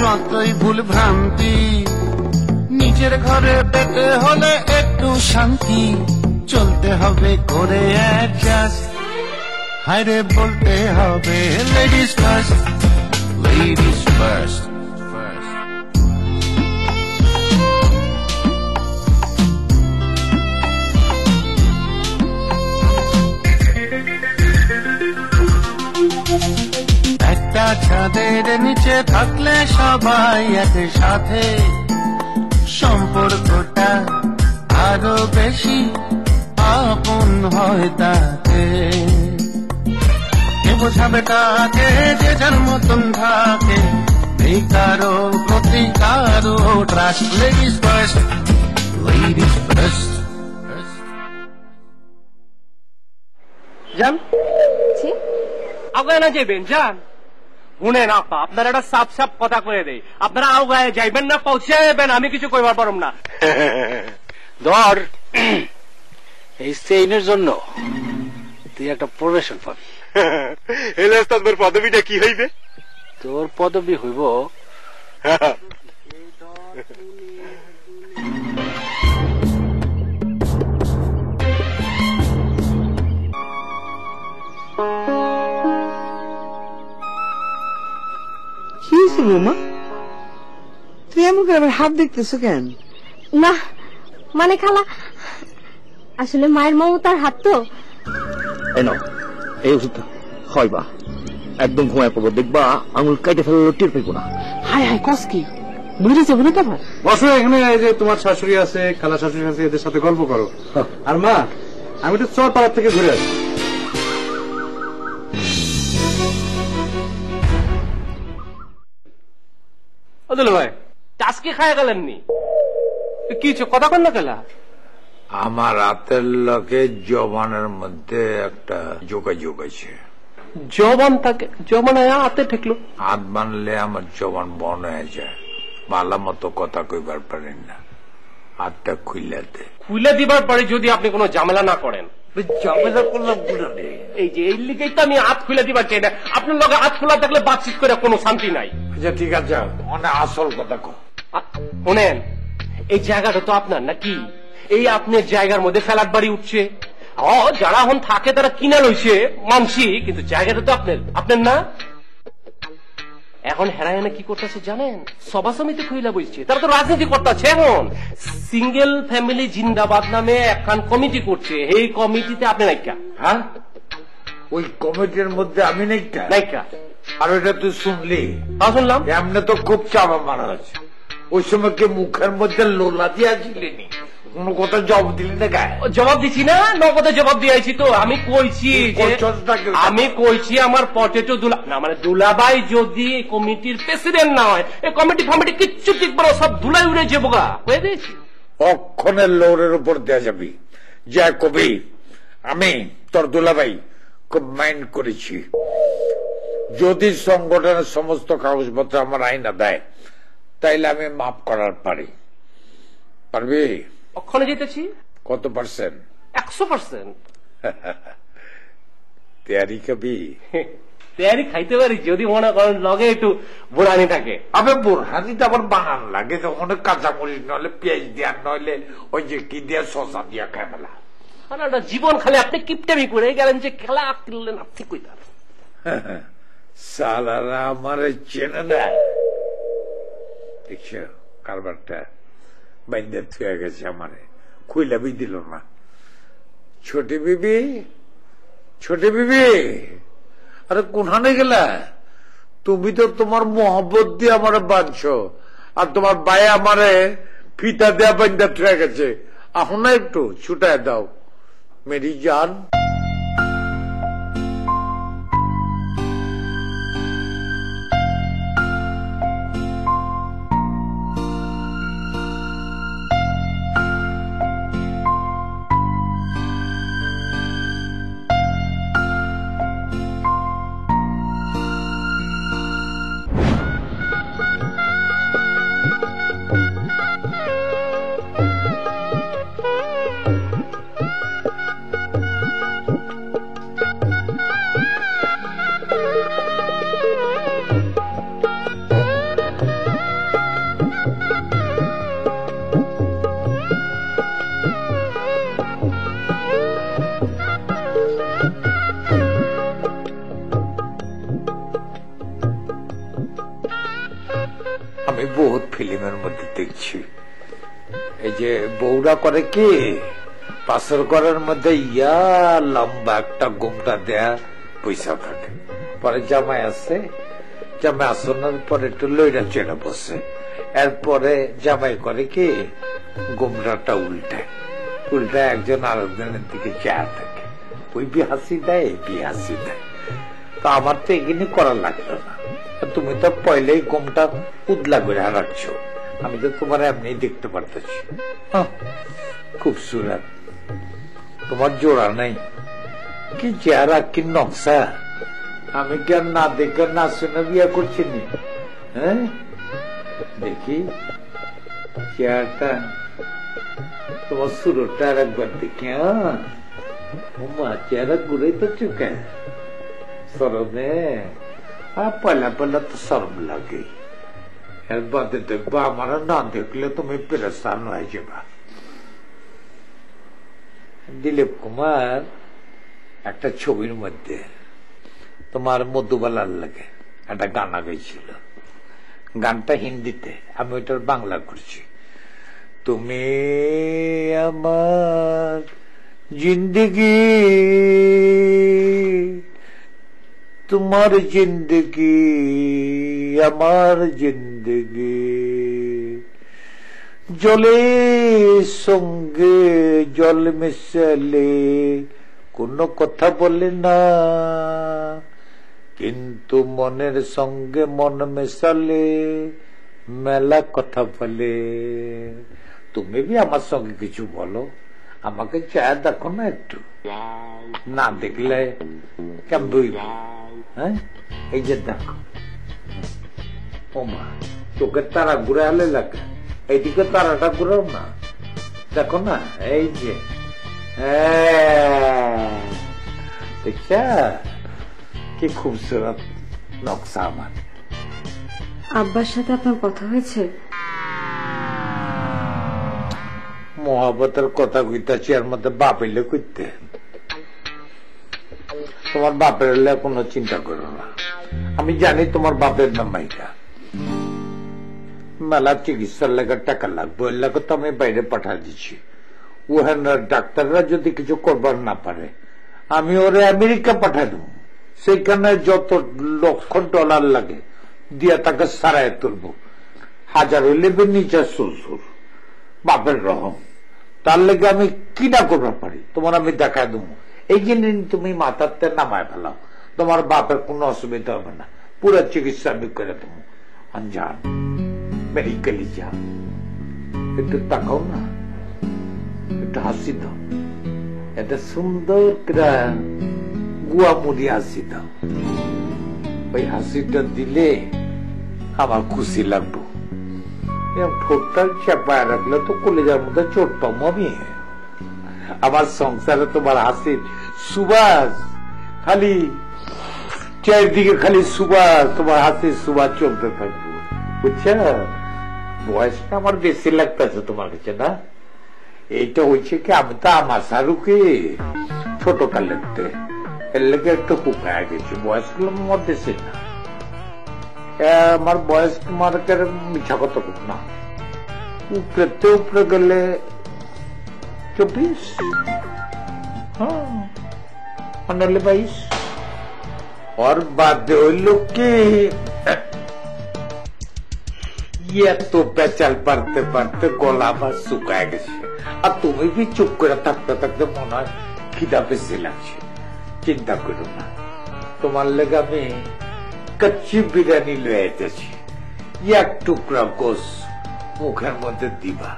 যতই ভুল ভ্রান্তি, নিজের ঘরে পেতে হলে একটু শান্তি, চলতে হবে করে অ্যাডজাস্ট। হায়রে বলতে হবে লেডিস ফার্স্ট, লেডিস ফার্স্ট। একটা ছাদের নিচে থাকলে সবাই একসাথে, সম্পর্কটা আরো বেশি আপন হয় তাতে। কে বোঝাবে কাকে, যে যার মতন থাকে, এই কারো প্রতি কারো trust. Ladies first, ladies first. যান আগায় না যাইবেন, যান। শুনেন আপা, আপনার একটা সাপ সাপ কথা করে দেয়, আপনারা আগায় যাইবেন না পৌঁছে যাবেন, আমি কিছু কইবার পারম না। ধর এই চেইনের জন্য তুই একটা প্রমোশন পাবি। তোর পদবিটা কি হইবে? তোর পদবি হইব কি হয়েছে বৌমা, তুই এমন করে আমার হাত দেখতেছো কেন? না মানে খালা, আসলে মায়ের মমতার হাত তো। এই ওষুধটা খাইবা, একদম ঘুমায় পড়বো, দেখবা আঙুল কাইটে ফেলে টের পাইবো না। হায় হায় কস কি বুঝে যাবো না তোমার? বসো এখানে, এই যে তোমার শাশুড়ি আছে, খালা শাশুড়ি আছে, এদের সাথে গল্প করো। আর মা, আমি তো চর পাড়ার থেকে ঘুরে আসি। ভাই টাস্কি খায় গেলেন নি, কি কথা কন না কেলা? আমার রাতের লোকে জবানের মধ্যে একটা যোগাযোগ আছে। জবান থাকে, জবান হাতে ঠেকলো, হাত বানলে আমার জবান বন হয়ে যায়, ভালো মতো কথা কইবার পারেন না। হাতটা খুলে দিবার পরে যদি আপনি কোনো ঝামেলা না করেন। ঝামেলা করলাম কোন, এই যে এই লিগেই তো আমি হাত খুলে দিবার চাই না। আপনার লগে হাত খোলা থাকলে বাতচিত করে কোনো শান্তি নাই। আচ্ছা ঠিক আছে, অনেক আসল কথা কো। শোনেন, এই জায়গাটা তো আপনার নাকি? এই আপনার জায়গার মধ্যে ফ্ল্যাট বাড়ি উঠছে, যারা এখন থাকে তারা কিনা লইছে মানছি, কিন্তু জায়গাটা তো আপনার না। এখন হেরায়না কি করতেছে জানেন? সভা সমিতি খুইলা বইছে, তারা তো রাজনীতি করতেছে। এখন সিঙ্গেল ফ্যামিলি জিন্দাবাদ নামে একখান কমিটি করছে, এই কমিটিতে আপনি নাইকা। হ্যাঁ, ওই কমিটির মধ্যে আমি নাইকা। আর ওইটা তুই শুনলি? শুনলাম। এমনি তো খুব চাপা মারা হয়েছে। ওই সময় কে মুখের মধ্যে লোলা দিয়ে আসিলেনি, কোন কথা জবাব দিলি না? গায়ে জবাব দিছি না, নগদে জবাব দিয়েছি তো। আমি কইছি আমার পটেটো দুলাভাই যদি কমিটির প্রেসিডেন্ট না হয়, এই কমিটি ফমিটি কিচ্ছু টিকবো না, সব ধুলাই উড়ে যাবো গা, হয়ে দিয়েছি। অক্ষণের লোরের উপর দেয়া যাবি, যা কবি আমি তোর দুলাভাই খুব মাইন্ড করেছি। যদি সংগঠনের সমস্ত কাগজপত্র আমার আইনা দেয়, তাইলে আমি মাফ করার পারবি? অক্ষণে যেতেছি। কত পার্সেন্ট? 100%। তেয়ারি খাবি? তেয়ারি খাইতে পারি যদি মনে করেন লগে একটু বোরহানি থাকে। আবে বোরহানিটা আবার বানান লাগে, অনেক কাঁচামরিচ নইলে পেঁয়াজ দিয়া, নইলে ওই যে কি দিয়া শসা দিয়া খাই মেলা। জীবন খালি আপনি কিপটামি করে গেলেন যে খেলা কিনলেন, আপনি কইতার সালারা আমার চেনে না। দেখছো কারবারটা বাইন্দা থুয়ে গেছে, আমারে খুইলাবি দিল না। ছোটি বিবি আরে কোনখানে গেলা? তুমি তো তোমার মোহব্বত দিয়ে আমার বাঁধছ, আর তোমার ভাই আমারে ফিতা দেয়া বাইন্দা থুয়ে গেছে। এখন না একটু ছুটায় দাও মেরি জান। দেখছি। এই যে বউরা করে কি পাশের ঘরের মধ্যে ইয়া লম্বা একটা ঘুমটা দেয়া পয়সা থাকে, পরে জামাই আসে, জামাই আসানোর পরে একটু লইরা চেনা বসে, এরপরে জামাই করে কি ঘুমটাটা উল্টায়, উল্টায় একজন আরেকজনের দিকে চেয়ে থাকে, ওই বি হাসি দেয় বি হাসি দেয়। তো আমার তো এখানে করা লাগতো না, তুমি তো পয়লেই ঘুমটা উদলা করে হারাচ্ছ, আমি তো তোমার এমনি দেখতে পারতেছি। খুব সুরাত, তোমার জোড়া নাই, কি চেহারা কি নকশা, আমি কি আর না দেখে না শুনে বিয়ে করছি নি? হ্যাঁ দেখি চেহারাটা, তোমার সুরটা আর একবার দেখি। মা চেহারা ঘুরে তো চুকে সরমে, পয়লা পয়লা তো সরম লাগে, এর বাদে দেখবা আমার না দেখলে তুমি পেরেশান হয়ে যাবা। দিলীপ কুমার একটা ছবির মধ্যে তোমার মধুবালার লাগে একটা গানা গাইছিল, গানটা হিন্দিতে, আমি ওইটার বাংলা করছি। তুমি আমার জিন্দগি, তোমার জিন্দগি আমার জিন্দগি, জলের সঙ্গে জল মেশালে কোনো কথা বলে না, কিন্তু মনের সঙ্গে মন মেশালে মেলা কথা বলে। তুমি বি আমার সঙ্গে কিছু বলো, আমাকে চায় দেখো না একটু, না দেখলে কেমন বুঝব? হ্যাঁ এই যে দেখো, ও মা চোখের তারা ঘুরে আলে লাগে, এইদিকে তারাটা ঘুরেও না, দেখো না, এই যে দেখছা কি খুবসুরত নকশা আমার। আব্বার সাথে আপনার কথা হয়েছে? মহাবতের কথা কইতাছি, এর মধ্যে বাপ এলে কইতে, তোমার বাপের এলে কোনো চিন্তা করো না, আমি জানি তোমার বাপের নামাইটা মেলা চিকিৎসার লেগে টাকা লাগবে, ওই লেগে তো আমি বাইরে পাঠা দিচ্ছি। ওখানে ডাক্তাররা যদি কিছু করবার না পারে, আমি ওরে আমেরিকা পাঠাই দেবো, সেখানে যত $1,00,000 লাগে দিয়া তাকে সারায় তুলবো, 1000 হইলে নিচে শ্বশুর বাপের রহম, তার লেগে আমি কি না করবার পারি তোমার আমি দেখায় দেবো। এই জিনিস তুমি মাথাতে নামায় ফেলাও, তোমার বাপের কোনো অসুবিধা হবে না, পুরো চিকিৎসা আমি করে দেবো। আনজান মেডিকেলি যা, একটু তাকাও না, একটু হাসি দাও, এটা সুন্দর গুয়া মুড়ি হাসি দাও, ওই হাসিটা দিলে আমার খুশি লাগবে। ঠোঁটটা চেপায় রাখলে তো কলেজার মধ্যে চোট পাবো আমি। আমার সংসারে তোমার হাসির সুবাস, খালি চারিদিকে খালি সুবাস, তোমার হাসির সুবাস চলতে থাকবো, বুঝছো? বয়সটা আমার বেশি লাগতেছে তোমার কাছে না? এইটা হয়েছে কি, আমি তো আমার শাহরুখে ছোট কালেতে এর লেগে একটু কুকায় গেছি, বয়সগুলো আমার বেশি না, আমার বয়স তোমার মিঠা কত না, উপরেতে উপরে গেলে 24, হ্যাঁ 22, और बात लोग की এত পেঁচাল পারতে পারতে গলা আবার শুকায় গেছে, আর তুমি বি চুপ করে থাকতে থাকতে মনে হয় খিদা বেশি লাগছে। চিন্তা করো না, তোমার লেগে আমি কচ্চি বিরিয়ানি লয়ে এসেছি, এক টুকরা গোস মুখের মধ্যে দিবা,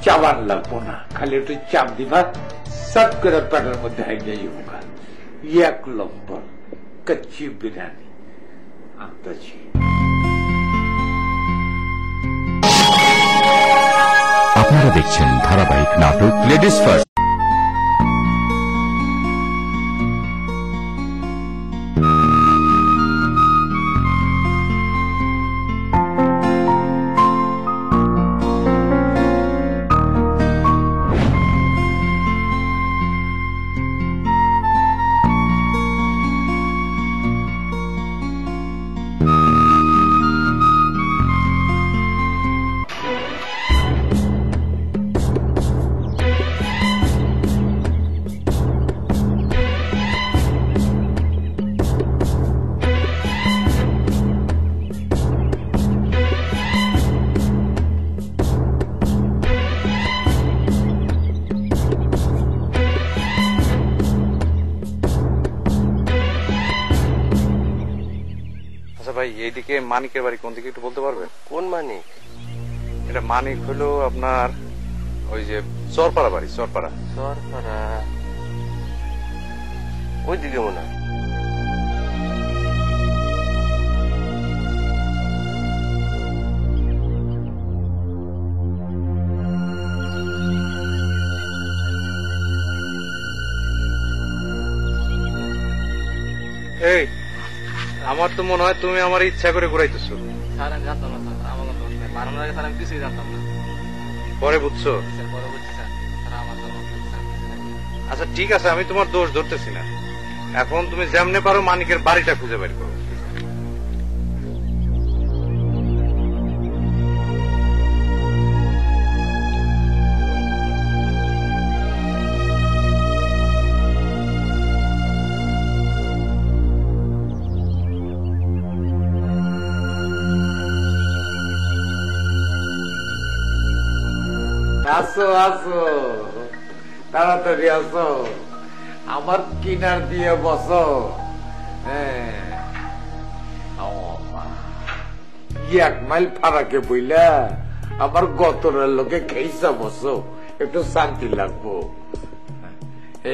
চাবান লাগবো না, খালি একটু চাপ দিবা, সব করে পেটের মধ্যে হাইয়ে যাবো। এক নম্বর কচ্চি বিরিয়ানি আনতেছি। আপনারা দেখছেন ধারাবাহিক নাটক লেডিস ফার্স্ট। ভাই এইদিকে মানিকের বাড়ি কোন দিকে একটু বলতে পারবেন? কোন মানিক? এটা মানিক হলো আপনার ওই যে চরপাড়া বাড়ি, চরপাড়া। চরপাড়া ওই দিকে মনে হয়। এই আমার তো মনে হয় তুমি আমার ইচ্ছা করে ঘুরাইতেছো। স্যার আমি জানতাম না স্যার, আমার কোনো দোষ নেই। বানানোর আগে স্যার আমি কিছুই জানতাম না। পরে বুঝছো? স্যার পরে বুঝছি স্যার, স্যার আমার কোনো দোষ নেই, স্যার। আচ্ছা ঠিক আছে, আমি তোমার দোষ ধরতেছি না। এখন তুমি যেমনে পারো মানিকের বাড়িটা খুঁজে বের করো। আসো আসো, তাড়াতাড়ি আসো, আমার কিনার দিয়ে বসো। এক মাইল ফারাকে বইলা আমার গতরের লোকে খেইসা বসো, একটু শান্তি লাগবো।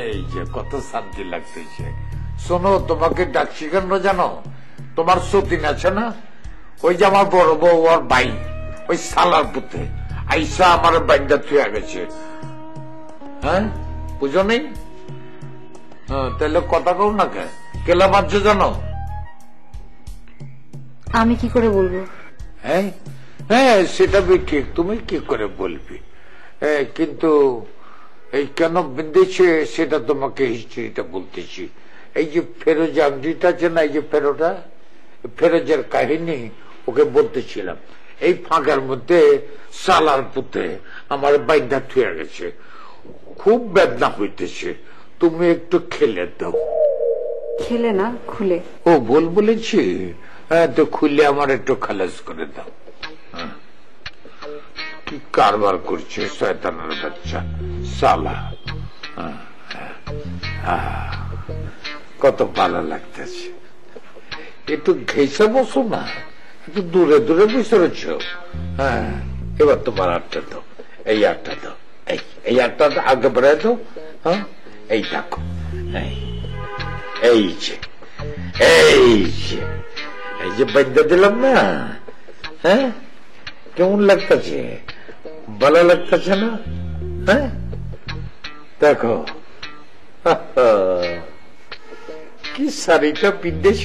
এই যে কত শান্তি লাগতেছে। শোনো, তোমাকে ডাকছি কেন জানো? তোমার সতীন আছে না, ওই যে আমার বড় বউ আর ভাই, ওই সালার পুতে আইসা আমার বাইন্দা থুয়া গেছে। হ্যাঁ বুঝো নেই? হ্যাঁ তাহলে কথা কও না কে? কেলা মারছ জানো? আমি কি করে বলবো? হ্যাঁ হ্যাঁ সেটা ঠিক, তুমি কি করে বলবি, কিন্তু এই কেন বিন্দেছে সেটা তোমাকে হিস্ট্রিটা বলতেছি। এই যে ফেরোজ আংটিটা আছে না, এই যে ফেরোজের কাহিনী ওকে বলতেছিলাম। এই ফাঁকার মধ্যে সালার পুতে আমার বাইন্দা থুয়ে গেছে, খুব বেদনা হইতেছে, তুমি একটু খেলে দাও। খেলে না খুলে? ও বল বলেছি, হ্যাঁ তো খুলে আমার একটু খালাস করে দাও। কি কারবার করছে শয়তানের বাচ্চা সালা। কত ভালো লাগতেছে। একটু ঘেসে বসো না, একটু দূরে দূরে বসে রয়েছ। হ্যাঁ এবার তোমার আটটা দাও, এই আটটা দাও, এই আটটা আগে বেড়ায় দাও। হ্যাঁ এই দেখো, এই যে এই যে বাদ্যা দিলাম না, হ্যাঁ কেমন লাগতেছে? ভালো লাগতেছে না? হ্যাঁ দেখো কি শাড়িটা পিন্দেছ,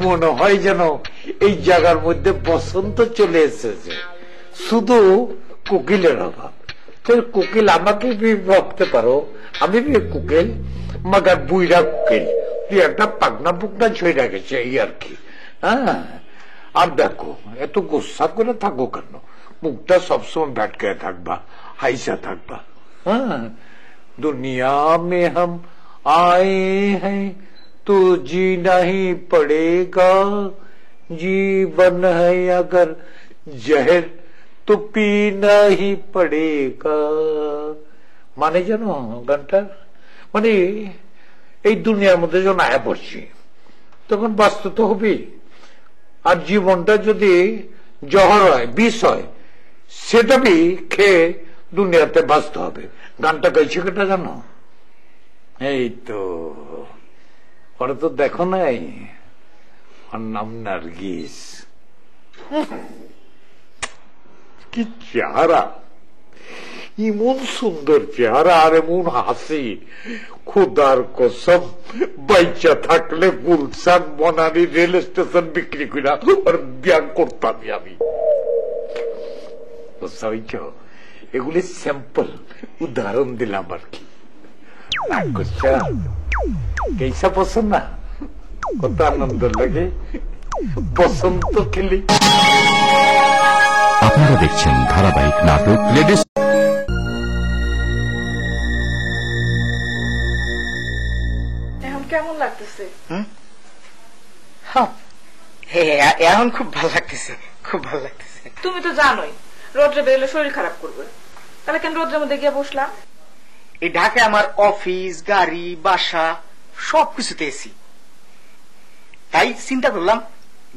মনে হয় যেন এই জায়গার মধ্যে বসন্ত চলে এসেছে। শুধু কোকিলের অভাব। কোকিল আমাকে ভাবতে পারো, আমি কোকিল, মাগার বুইরা কোকিল, তুই একটা পাকনা পুকনা ছড়া গেছে এই আর কি। হ্যাঁ আর দেখো, এত গোসা করে থাকো কেন? মুখটা সবসময় ভ্যাটকে থাকবা, হাইসা থাকবা। হ্যাঁ দুনিয়া মে হাম আয়ে হ্যাঁ তো जीना ही पड़ेगा, जीवन है अगर जहर तो पीना ही पड़ेगा। মানে জানো গানটা, মানে এই দুনিয়ার মধ্যে যখন আয়া পড়ছি তখন বাস্তব তো হবেই। আর জীবনটা যদি জহর হয়, বিষ হয়, সেটা বি খেয়ে দুনিয়াতে বাঁচতে হবে। গানটা গাইছে কেটা জানো? এই তো ওরা তো দেখো নাই, ওর নাম নার্গিস। কি চেহারা, এমন সুন্দর চেহারা আর এমন হাসি, খুদার কসম বাইচা থাকলে গুলশান বনানি রেল স্টেশন বিক্রি করে ওর বিয়া করতাম আমি। এগুলি স্যাম্পল উদাহরণ দিলাম আর কি। কেসা পছন্দ না, কত আনন্দ লাগে বসন্ত খেলি। আপনারা দেখছেন ধারাবাহিক নাটক লেডিস। এখন কেমন লাগতেছে? এখন খুব ভালো লাগতেছে, খুব ভালো লাগতেছে। তুমি তো জানোই রোদ্রে বেরোলে শরীর খারাপ করবে, তাহলে কেন রোদ্রের মধ্যে গিয়ে বসলাম? এই ঢাকায় আমার অফিস, গাড়ি, বাসা সবকিছুতে এসি, তাই চিন্তা করলাম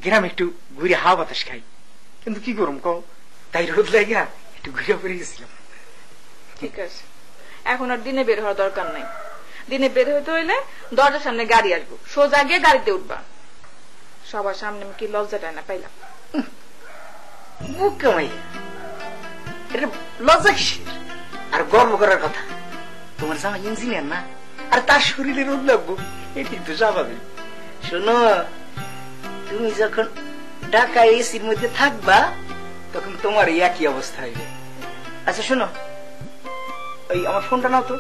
গ্রামে একটু ঘুরে হাওয়া বাতাস খাই, কিন্তু কি করুম কও, তাই রোদ লাগিয়া একটু ঘুরে পড়ে গেছিলাম। ঠিক আছে, এখন আর দিনে বের হওয়ার দরকার নাই। দিনে বের হইতে হইলে দরজার সামনে গাড়ি আসবো, সোজা গিয়ে গাড়িতে উঠবা। সবার সামনে আমি কি লজ্জাটা না পাইলাম? মুখ কামাই, এটা লজ্জা কিসের? আর গর্ব করার কথা, তোমার জামা ইঞ্জিনিয়ার না, আর তার শরীরে রোদ লাগবো, এটি তো স্বাভাবিক। শোনো, তুমি যখন ঢাকা এসির মধ্যে থাকবা তখন তোমার একই অবস্থা হইবে। আচ্ছা শোনো, ওই আমার ফোনটা নাও তো।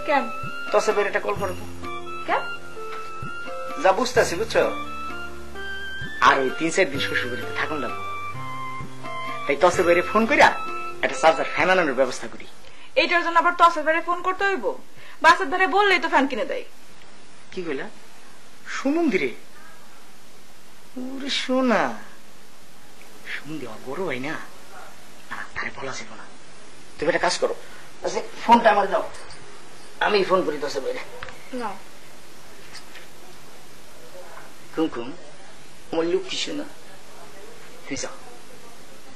কেন? তসেবের একটা কল করো তো। কেন? যা বুঝতেছি বুঝছো, আর ওই 3-4 দিন শ্বশুর বাড়িতে থাকুন লাগবো, তাই তসেবের ফোন করিয়া একটা চার্জার ফ্যান আনানোর ব্যবস্থা করি। এইটার জন্য আবার টসের ধারে ফোন করতে হইব? বাসের ধারে বললেই তো ফ্যান কিনে দেয়। কি কইলা? সুমন্দিরে? ওরে শোনা, সুমন্দি আমার বড় ভাই না, তারে বলা ছিল না। তুমি একটা কাজ করো, আচ্ছা ফোনটা আমার দাও, আমি ফোন করি তসেব ভাইরে। না কুমকুম, আমার লক্ষ্মী শোনা, তুমি যাও,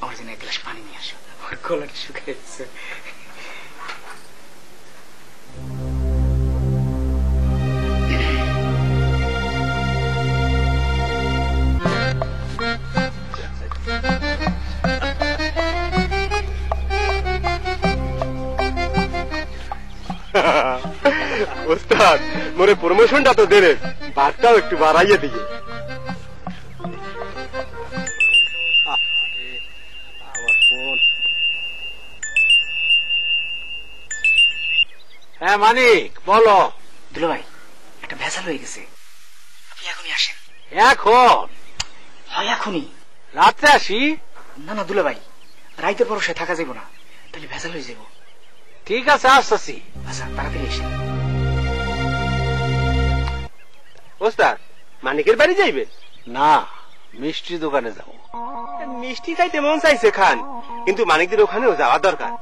আমার জন্য 1 গ্লাস পানি নিয়ে আসো, আমার গলাটা শুকিয়ে যাচ্ছে। ওস্তাদ, মোরে প্রমোশনটা তো দেরে, বারটাও একটু বাড়াইয়ে দিয়ে। হ্যাঁ মানিক, বলো। দুলা ভাই, একটা ভেজাল হয়ে গেছে, আপনি এখনই আসেন। এখন? হয় এখনই। রাত্রে আসি? না না দুলা ভাই, রাইতের পর সে থাকা যাবো না, তাহলে ভেজাল হয়ে যাব। ঠিক আছে, আসতেছি। আচ্ছা তাড়াতাড়ি এসে। ওস্তাদ, মানিকের বাড়ি যাইবেন? না, মিষ্টি দোকানে যাবো। মিষ্টি খাইতে মন চাইছে খান, কিন্তু মানিকদের ওখানেও যাওয়া দরকার,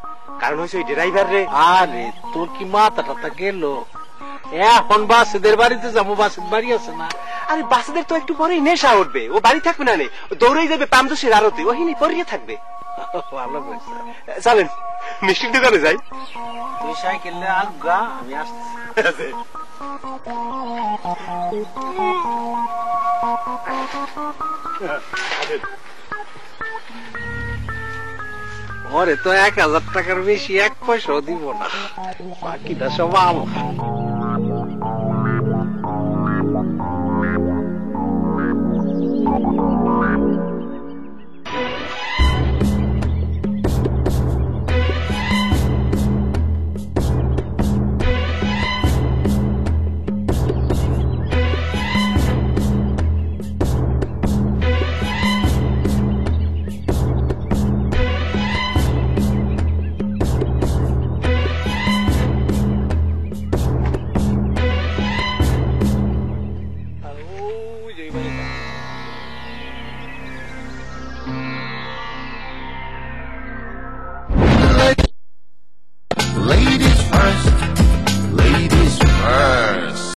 কারণ হচ্ছে ওই ড্রাইভার রে। আরে তোর কি মাথা টাথা গেল? এখন বাসেদের বাড়িতে যাবো, বাসের বাড়ি আছে না? আরে বাচ্চাদের তো একটু পরেই নেশা উঠবে, ও বাড়ি থাকবে না, দৌড়েই যাবে পামদোষের আড়তে, ওহিনী পরিয়ে থাকবে। ভালো করেছে। চলেন মিষ্টির দোকানে যাই। তুই সাইকেল নিয়ে আসগা, আমি আসছি। ওরে তো 1000 টাকার বেশি 1 পয়সাও দিব না, বাকিটা সব আমার।